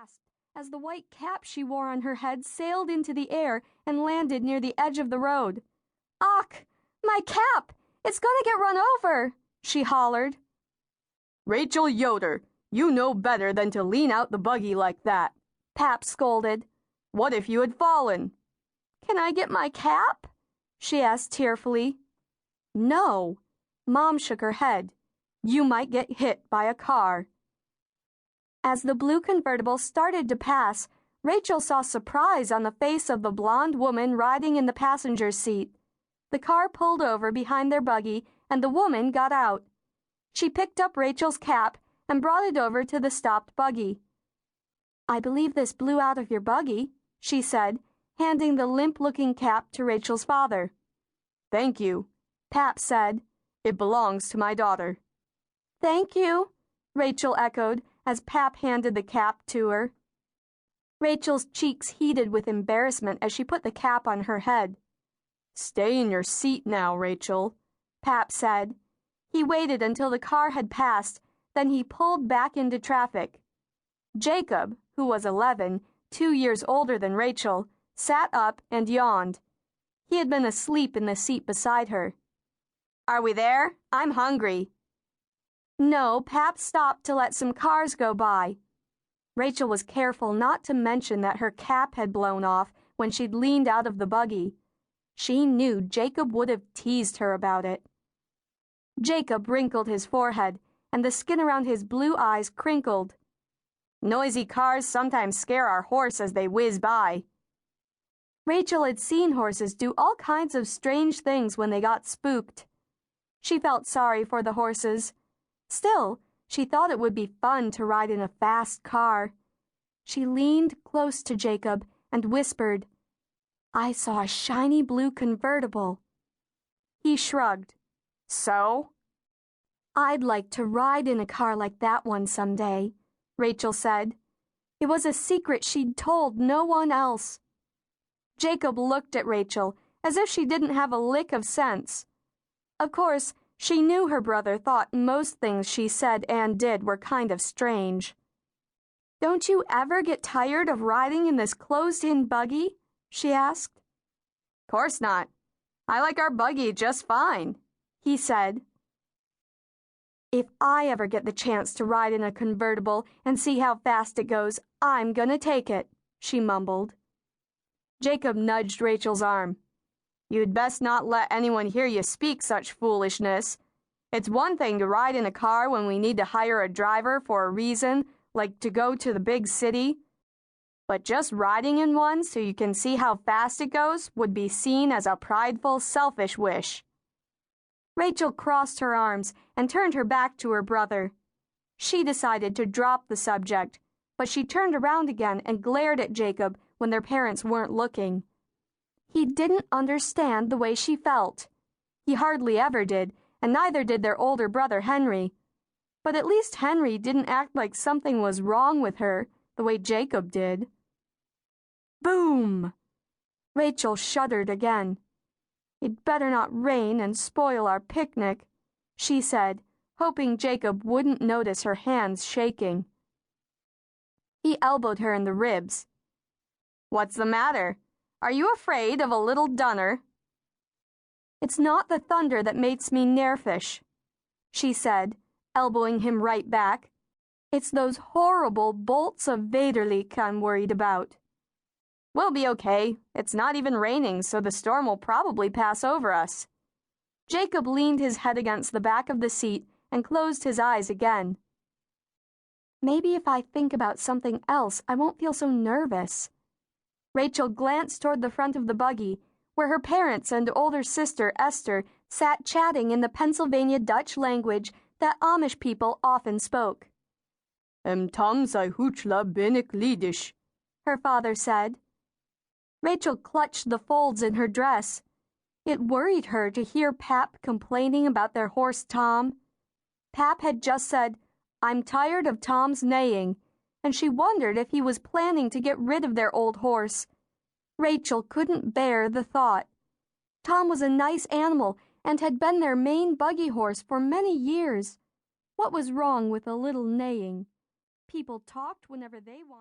gasped as the white cap she wore on her head sailed into the air and landed near the edge of the road. "Ach, my cap! It's gonna get run over!" she hollered. "Rachel Yoder, you know better than to lean out the buggy like that," Pap scolded. "What if you had fallen?" "Can I get my cap?" she asked tearfully. "No." Mom shook her head. "You might get hit by a car." As the blue convertible started to pass, Rachel saw surprise on the face of the blonde woman riding in the passenger's seat. The car pulled over behind their buggy, and the woman got out. She picked up Rachel's cap and brought it over to the stopped buggy. "I believe this blew out of your buggy," she said, handing the limp-looking cap to Rachel's father. "Thank you," Pap said. "It belongs to my daughter." "Thank you," Rachel echoed as Pap handed the cap to her. Rachel's cheeks heated with embarrassment as she put the cap on her head. "Stay in your seat now, Rachel," Pap said. He waited until the car had passed, then he pulled back into traffic. Jacob, who was 11, 2 years older than Rachel, sat up and yawned. He had been asleep in the seat beside her. "Are we there? I'm hungry." No, Pap stopped to let some cars go by. Rachel was careful not to mention that her cap had blown off when she'd leaned out of the buggy. She knew Jacob would have teased her about it. Jacob wrinkled his forehead, and the skin around his blue eyes crinkled. "Noisy cars sometimes scare our horse as they whiz by." Rachel had seen horses do all kinds of strange things when they got spooked. She felt sorry for the horses. Still, she thought it would be fun to ride in a fast car. She leaned close to Jacob and whispered, "I saw a shiny blue convertible." He shrugged. "So?" "I'd like to ride in a car like that one someday," Rachel said. It was a secret she'd told no one else. Jacob looked at Rachel as if she didn't have a lick of sense. Of course, she knew her brother thought most things she said and did were kind of strange. "Don't you ever get tired of riding in this closed-in buggy?" she asked. "Course not. I like our buggy just fine," he said. "If I ever get the chance to ride in a convertible and see how fast it goes, I'm gonna take it," she mumbled. Jacob nudged Rachel's arm. "You'd best not let anyone hear you speak such foolishness. It's one thing to ride in a car when we need to hire a driver for a reason, like to go to the big city. But just riding in one so you can see how fast it goes would be seen as a prideful, selfish wish." Rachel crossed her arms and turned her back to her brother. She decided to drop the subject, but she turned around again and glared at Jacob when their parents weren't looking. He didn't understand the way she felt. He hardly ever did, and neither did their older brother Henry. But at least Henry didn't act like something was wrong with her the way Jacob did. Boom! Rachel shuddered again. "It better not rain and spoil our picnic," she said, hoping Jacob wouldn't notice her hands shaking. He elbowed her in the ribs. "What's the matter? Are you afraid of a little dunner?" "It's not the thunder that makes me nervous," she said, elbowing him right back. "It's those horrible bolts of Vaderleek I'm worried about." "We'll be okay. It's not even raining, so the storm will probably pass over us." Jacob leaned his head against the back of the seat and closed his eyes again. "Maybe if I think about something else, I won't feel so nervous." Rachel glanced toward the front of the buggy, where her parents and older sister, Esther, sat chatting in the Pennsylvania Dutch language that Amish people often spoke. Tom sei huchla binnig liedisch," her father said. Rachel clutched the folds in her dress. It worried her to hear Pap complaining about their horse Tom. Pap had just said, "I'm tired of Tom's neighing," and she wondered if he was planning to get rid of their old horse. Rachel couldn't bear the thought. Tom was a nice animal and had been their main buggy horse for many years. What was wrong with a little neighing? People talked whenever they wanted.